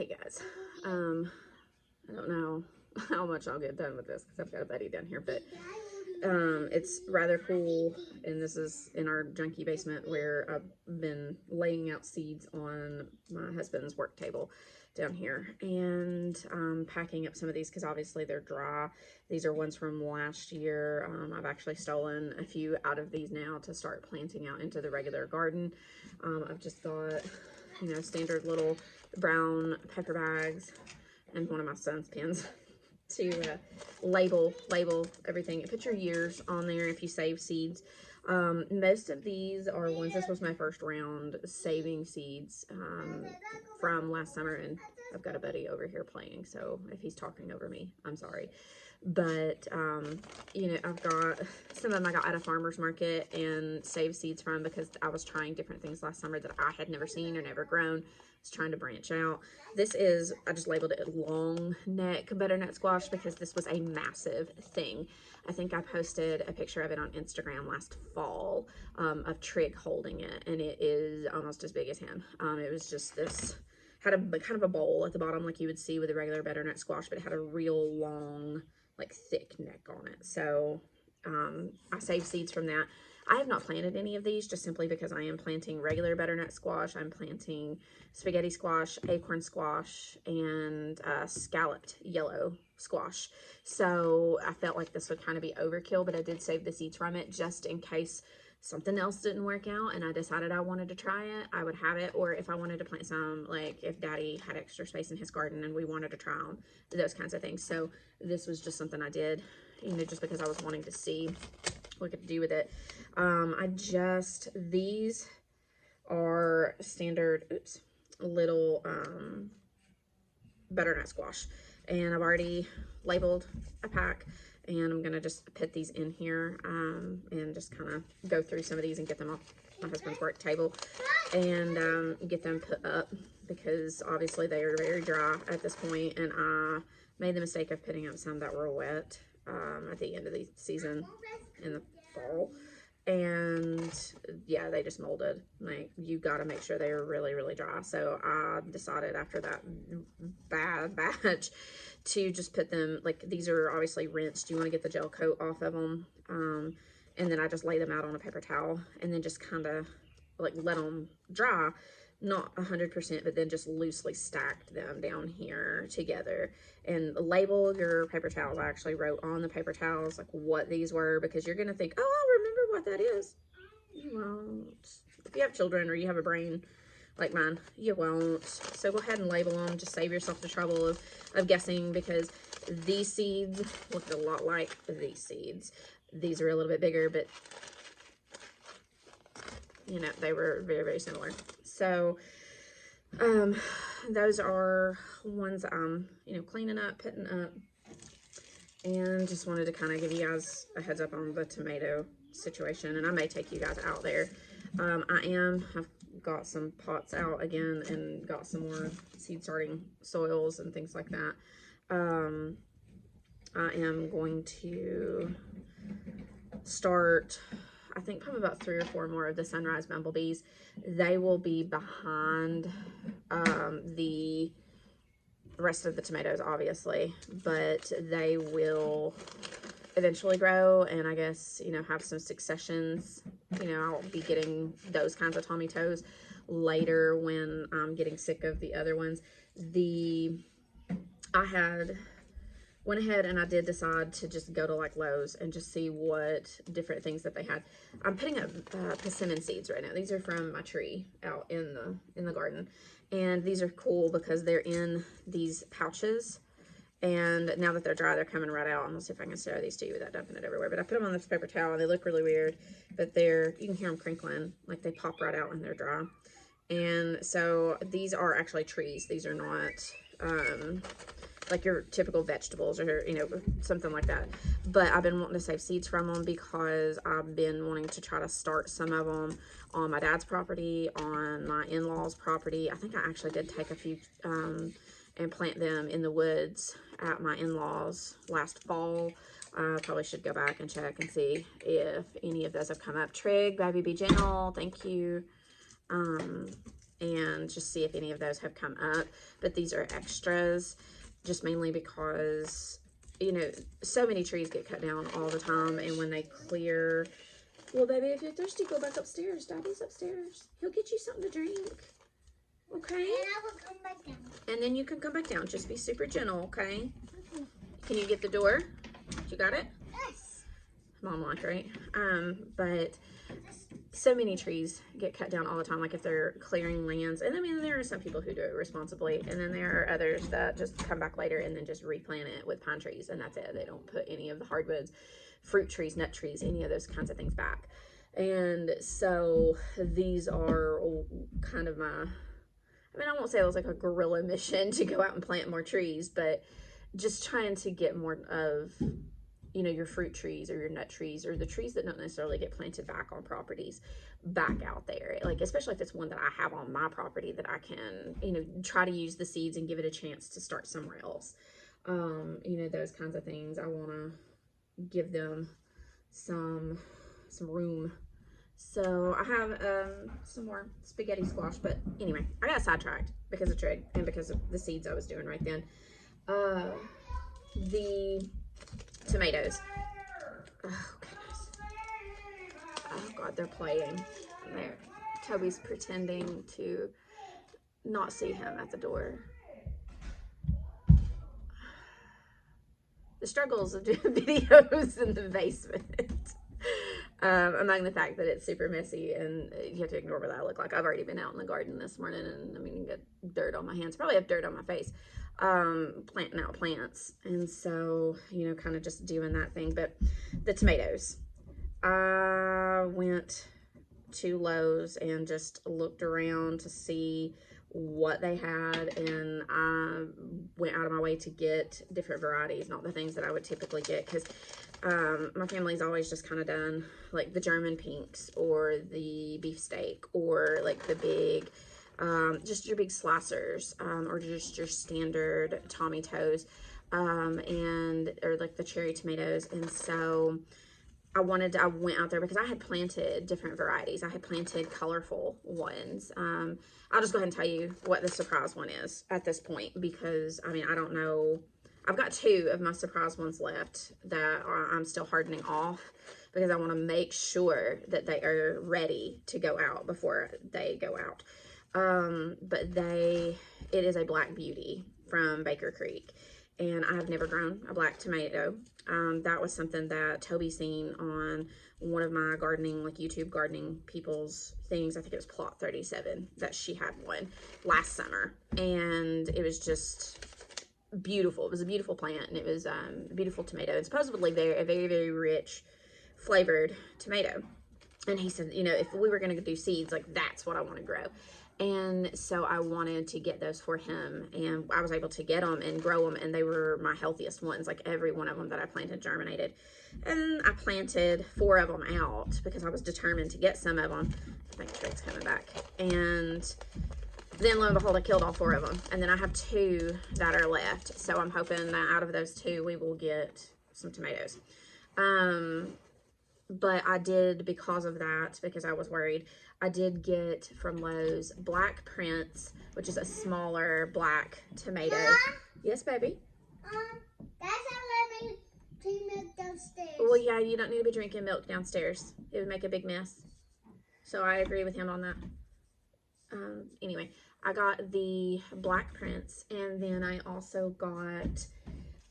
Hey guys, I don't know how much I'll get done with this because I've got a buddy down here, but it's rather cool, and this is in our junky basement where I've been laying out seeds on my husband's work table down here, and packing up some of these because obviously they're dry. These are ones from last year. I've actually stolen a few out of these now to start planting out into the regular garden. I've just got, standard little brown pepper bags and one of my son's pens to label everything. Put your years on there if you save seeds. Most of these are ones, this was my first round saving seeds from last summer, and I've got a buddy over here playing, so if he's talking over me, I'm sorry. But I've got some of them I got at a farmer's market and saved seeds from because I was trying different things last summer that I had never seen or never grown. I was trying to branch out. This is, I just labeled it long neck butternut squash because this was a massive thing. I think I posted a picture of it on Instagram last fall of Trig holding it, and it is almost as big as him. It was just this, had a kind of a bowl at the bottom like you would see with a regular butternut squash, but it had a real long, like thick neck on it. So I saved seeds from that. I have not planted any of these just simply because I am planting regular butternut squash. I'm planting spaghetti squash, acorn squash, and scalloped yellow squash. So I felt like this would kind of be overkill, but I did save the seeds from it just in case something else didn't work out and I decided I wanted to try it, I would have it. Or if I wanted to plant some, like if Daddy had extra space in his garden and we wanted to try them, those kinds of things. So this was just something I did, just because I was wanting to see what I could do with it. These are standard, little butternut squash, and I've already labeled a pack, and I'm gonna just put these in here and just kind of go through some of these and get them off my husband's work table and get them put up because obviously they are very dry at this point, and I made the mistake of putting up some that were wet at the end of the season in the fall, and yeah, they just molded. Like, you got to make sure they are really, really dry. So I decided after that bad batch to just put them, like, these are obviously rinsed. You want to get the gel coat off of them, and then I just lay them out on a paper towel and then just kind of like let them dry, not 100%, but then just loosely stacked them down here together. And label your paper towels. I actually wrote on the paper towels like what these were, because you're gonna think, oh, I'll remember what that is. You won't. If you have children or you have a brain like mine, you won't. So go ahead and label them. Just save yourself the trouble of guessing, because these seeds look a lot like these seeds. These are a little bit bigger, but they were very, very similar. So those are ones I'm, cleaning up, putting up, and just wanted to kind of give you guys a heads up on the tomato situation, and I may take you guys out there. I've got some pots out again and got some more seed starting soils and things like that. I am going to start, I think, probably about 3 or 4 more of the Sunrise Bumblebees. They will be behind the rest of the tomatoes, obviously, but they will eventually grow, and I guess, have some successions. I'll be getting those kinds of tomatos later when I'm getting sick of the other ones. I went ahead and I did decide to just go to like Lowe's and just see what different things that they had. I'm putting up persimmon seeds right now. These are from my tree out in the garden, and these are cool because they're in these pouches, and now that they're dry, they're coming right out. I'm gonna see if I can show these to you without dumping it everywhere. But I put them on this paper towel, and they look really weird, but you can hear them crinkling, like they pop right out when they're dry. And so these are actually trees. These are not like your typical vegetables or, something like that. But I've been wanting to save seeds from them because I've been wanting to try to start some of them on my dad's property, on my in-laws' property. I think I actually did take a few and plant them in the woods at my in-laws last fall. Probably should go back and check and see if any of those have come up. Trig, baby, be gentle. Thank you. and just see if any of those have come up. But these are extras, just mainly because, you know, so many trees get cut down all the time, and when they clear, well, baby, if you're thirsty, go back upstairs. Daddy's upstairs. He'll get you something to drink. Okay? And I will come back down. And then you can come back down. Just be super gentle, okay? Can you get the door? You got it? Yes. Mom like, right? But so many trees get cut down all the time, like if they're clearing lands. And I mean, there are some people who do it responsibly, and then there are others that just come back later and then just replant it with pine trees, and that's it. They don't put any of the hardwoods, fruit trees, nut trees, any of those kinds of things back. And so these are kind of my, I mean, I won't say it was like a guerrilla mission to go out and plant more trees, but just trying to get more of, you know, your fruit trees or your nut trees or the trees that don't necessarily get planted back on properties back out there. Like, especially if it's one that I have on my property that I can, you know, try to use the seeds and give it a chance to start somewhere else. You know, those kinds of things. I want to give them some room. So I have some more spaghetti squash, but anyway, I got sidetracked because of Trig and because of the seeds I was doing right then. The tomatoes. Oh goodness. Oh god, they're playing. There. Toby's pretending to not see him at the door. The struggles of doing videos in the basement. Among the fact that it's super messy and you have to ignore what I look like. I've already been out in the garden this morning, and I mean, you get dirt on my hands, probably have dirt on my face, planting out plants. And so, you know, kind of just doing that thing. But the tomatoes, I went to Lowe's and just looked around to see what they had, and I went out of my way to get different varieties, not the things that I would typically get, because my family's always just kind of done like the German pinks or the beefsteak or like the big just your big slicers, or just your standard Tommy Toes, and or like the cherry tomatoes. And so I went out there because I had planted different varieties. I had planted colorful ones. I'll just go ahead and tell you what the surprise one is at this point, because I mean, I don't know. I've got 2 of my surprise ones left that I'm still hardening off because I want to make sure that they are ready to go out before they go out. But it is a Black Beauty from Baker Creek, and I have never grown a black tomato. That was something that Toby seen on one of my gardening, like YouTube gardening people's things. I think it was Plot 37 that she had one last summer, and it was just beautiful. It was a beautiful plant, and it was a beautiful tomato. It's supposedly a very, very rich flavored tomato. And he said, you know, if we were going to do seeds, like that's what I want to grow. And so I wanted to get those for him, and I was able to get them and grow them, and they were my healthiest ones. Like every one of them that I planted germinated. And I planted 4 of them out because I was determined to get some of them. I think Trig's coming back. And then lo and behold, I killed all 4 of them. And then I have 2 that are left. So I'm hoping that out of those 2, we will get some tomatoes. But I did, because of that, because I was worried, I did get from Lowe's Black Prince, which is a smaller black tomato. Mom? Yes, baby? That's how let me drink milk downstairs. Well, yeah, you don't need to be drinking milk downstairs. It would make a big mess. So I agree with him on that. Anyway, I got the Black Prince, and then I also got,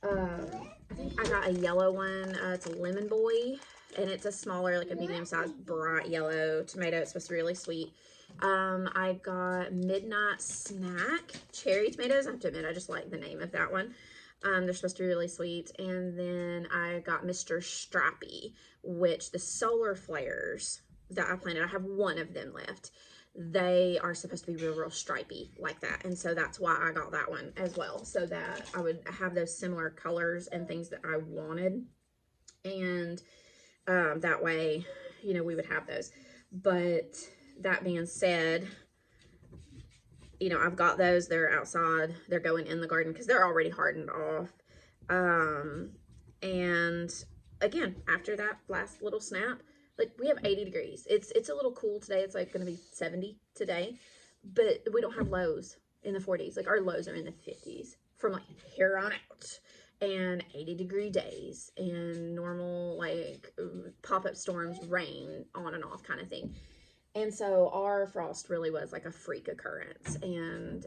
I think I got a yellow one. It's a Lemon Boy, and it's a smaller, like a medium-sized bright yellow tomato. It's supposed to be really sweet. I got Midnight Snack cherry tomatoes. I have to admit, I just like the name of that one. They're supposed to be really sweet. And then I got Mr. Stripey, which the solar flares that I planted, I have 1 of them left. They are supposed to be real, real stripey like that. And so that's why I got that one as well, so that I would have those similar colors and things that I wanted. And that way, you know, we would have those. But that being said, you know, I've got those. They're outside. They're going in the garden because they're already hardened off. And again, after that last little snap, like we have 80 degrees. It's a little cool today. It's like going to be 70 today. but we don't have lows in the 40s. Like our lows are in the 50s from like here on out, and 80-degree days and normal like pop-up storms, rain on and off kind of thing. And so our frost really was like a freak occurrence, and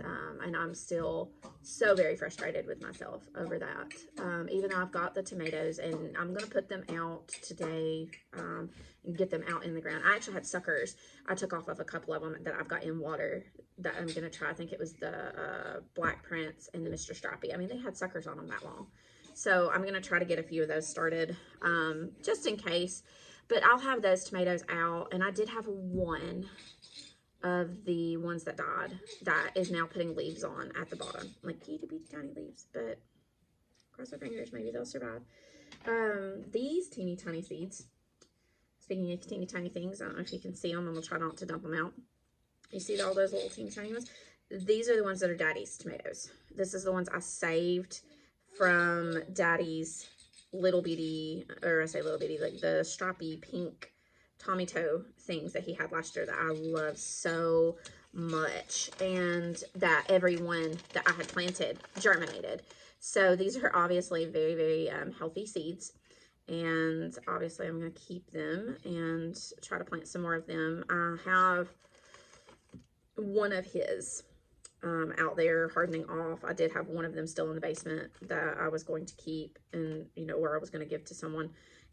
I'm still so very frustrated with myself over that. Even though I've got the tomatoes, and I'm gonna put them out today, and get them out in the ground. I actually had suckers I took off of a couple of them that I've got in water that I'm gonna try. I think it was the Black Prince and the Mr. Stripey. I mean, they had suckers on them that long, so I'm gonna try to get a few of those started, just in case. But I'll have those tomatoes out, and I did have one of the ones that died that is now putting leaves on at the bottom, like itty bitty tiny leaves, but cross our fingers, maybe they'll survive. These teeny tiny seeds, speaking of teeny tiny things, I don't know if you can see them, and we'll try not to dump them out. You see all those little teeny tiny ones? These are the ones that are Daddy's tomatoes. This is the ones I saved from Daddy's little bitty, or I say little bitty, like the stripy pink Tommy Toe things that he had last year that I love so much, and that every one that I had planted germinated. So these are obviously very, very healthy seeds, and obviously I'm going to keep them and try to plant some more of them. I have one of his out there hardening off. I did have one of them still in the basement that I was going to keep, and or I was going to give to someone.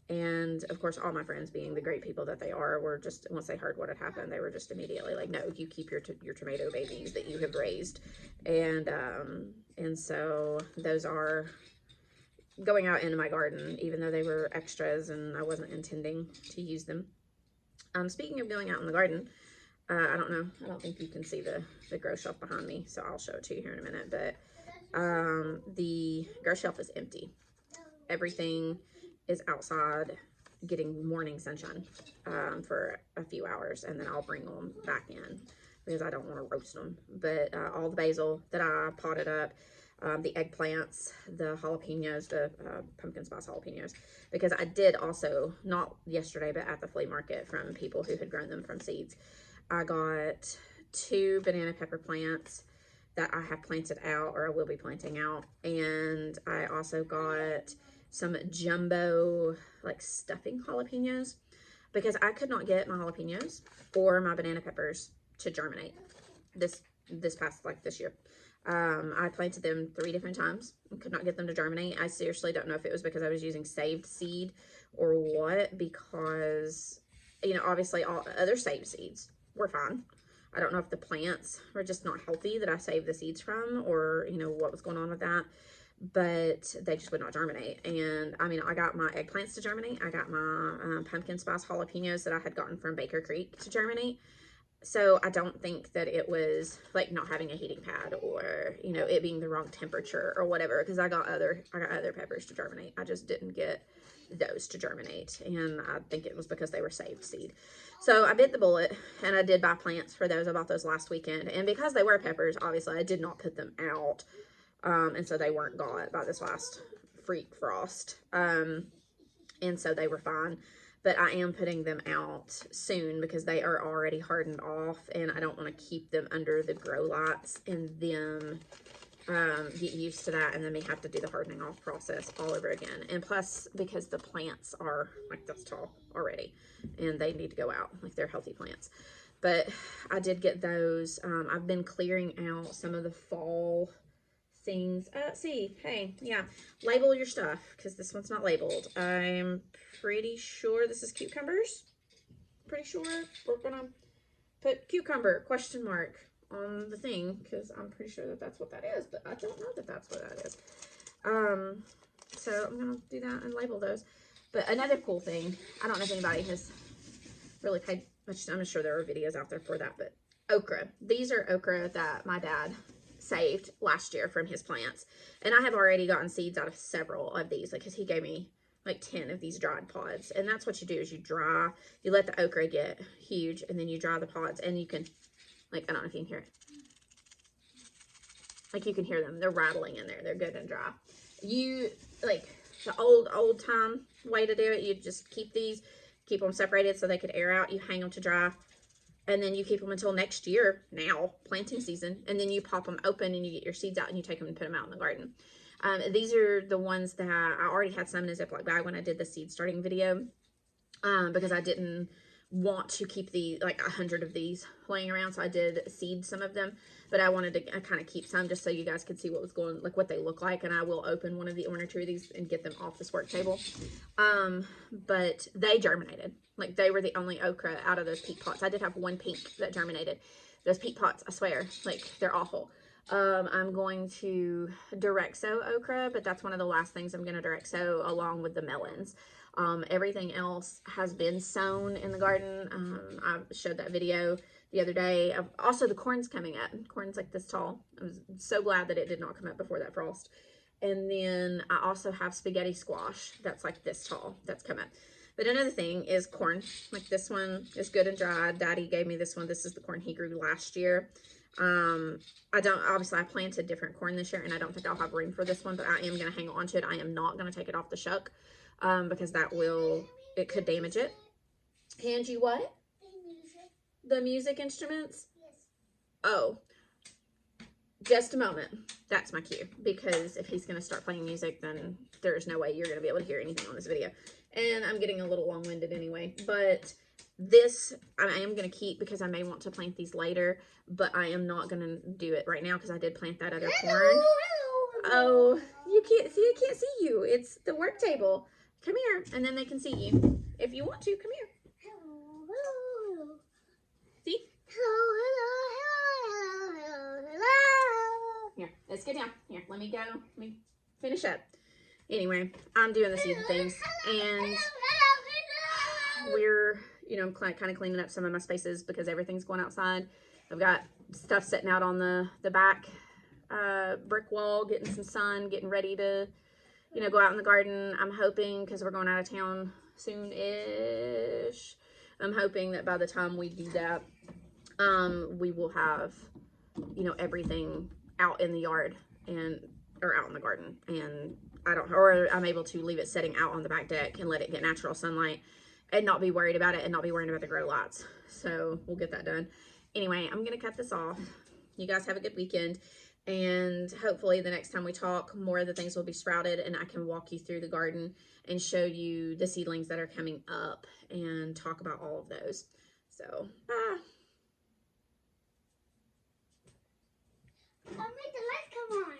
And of course, all my friends, being the great people that they are, were just, once they heard what had happened, they were just immediately like, no, you keep your tomato babies that you have raised. And so those are going out into my garden, even though they were extras and I wasn't intending to use them. Speaking of going out in the garden, I don't know. I don't think you can see the grow shelf behind me, so I'll show it to you here in a minute. But the grow shelf is empty. Everything is outside getting morning sunshine for a few hours, and then I'll bring them back in because I don't want to roast them. But all the basil that I potted up, the eggplants, the jalapenos, the pumpkin spice jalapenos, because I did also, not yesterday, but at the flea market, from people who had grown them from seeds, I got 2 banana pepper plants that I have planted out, or I will be planting out. And I also got some jumbo, like, stuffing jalapenos, because I could not get my jalapenos or my banana peppers to germinate this past, like, this year. I planted them 3 different times and could not get them to germinate. I seriously don't know if it was because I was using saved seed or what, because, obviously all other saved seeds were fine. I don't know if the plants were just not healthy that I saved the seeds from, or, what was going on with that, but they just would not germinate. And I mean, I got my eggplants to germinate. I got my pumpkin spice jalapenos that I had gotten from Baker Creek to germinate. So I don't think that it was like not having a heating pad, or, it being the wrong temperature or whatever, because I got other peppers to germinate. I just didn't get those to germinate, and I think it was because they were saved seed. So I bit the bullet, and I did buy plants for those. I bought those last weekend, and because they were peppers, obviously I did not put them out, and so they weren't got by this last freak frost, and so they were fine. But I am putting them out soon because they are already hardened off, and I don't want to keep them under the grow lights and them get used to that, and then we have to do the hardening off process all over again. And plus, because the plants are like this tall already, and they need to go out, like they're healthy plants. But I did get those. I've been clearing out some of the fall things. See, hey, yeah, label your stuff, because this one's not labeled. I'm pretty sure this is cucumbers. Pretty sure we're gonna put cucumber question mark on the thing, because I'm pretty sure that that's what that is, but I don't know that that's what that is. So I'm gonna do that and label those. But another cool thing, I don't know if anybody has really paid much, I'm sure there are videos out there for that, but okra. These are okra that my dad saved last year from his plants, and I have already gotten seeds out of several of these, like, because he gave me like 10 of these dried pods. And that's what you do, is you let the okra get huge, and then you dry the pods, and you can, like, I don't know if you can hear it, like, you can hear them, they're rattling in there, they're good and dry. You, like, the old time way to do it, you just keep them separated so they could air out. You hang them to dry, and then you keep them until next year, now, planting season, and then you pop them open and you get your seeds out and you take them and put them out in the garden. These are the ones that I already had some in a Ziploc bag when I did the seed starting video, because I didn't want to keep like 100 of these laying around, so I did seed some of them, but I wanted to kind of keep some just so you guys could see what was going, like what they look like, and I will open one or two of these and get them off this work table. But they germinated. Like, they were the only okra out of those peat pots. I did have one pink that germinated. Those peat pots, I swear, like, they're awful. I'm going to direct sow okra, but that's one of the last things I'm going to direct sow, along with the melons. Everything else has been sown in the garden. I showed that video the other day. Also, the corn's coming up. Corn's like this tall. I was so glad that it did not come up before that frost. And then I also have spaghetti squash that's like this tall that's come up. But another thing is corn. Like, this one is good and dry. Daddy gave me this one. This is the corn he grew last year. Obviously I planted different corn this year, and I don't think I'll have room for this one, but I am going to hang on to it. I am not going to take it off the shuck, because it could damage it. Hand you what? The music instruments? Yes. Oh, just a moment. That's my cue, because if he's going to start playing music, then there's no way you're going to be able to hear anything on this video. And I'm getting a little long-winded anyway, but this I am going to keep because I may want to plant these later, but I am not going to do it right now because I did plant that other corn. Oh, you can't see. I can't see you. It's the work table. Come here, and then they can see you. If you want to, come here. See? Here, let's get down. Here, let me go. Let me finish up. Anyway, I'm doing the seed things, and we're, kind of cleaning up some of my spaces because everything's going outside. I've got stuff sitting out on the back brick wall, getting some sun, getting ready to, go out in the garden. I'm hoping, because we're going out of town soon-ish, I'm hoping that by the time we do that, we will have, everything out in the yard or out in the garden, and I'm able to leave it sitting out on the back deck and let it get natural sunlight and not be worried about it and not be worried about the grow lights. So we'll get that done. Anyway, I'm going to cut this off. You guys have a good weekend, and hopefully the next time we talk, more of the things will be sprouted and I can walk you through the garden and show you the seedlings that are coming up and talk about all of those. So, bye. I'll make the lights come on.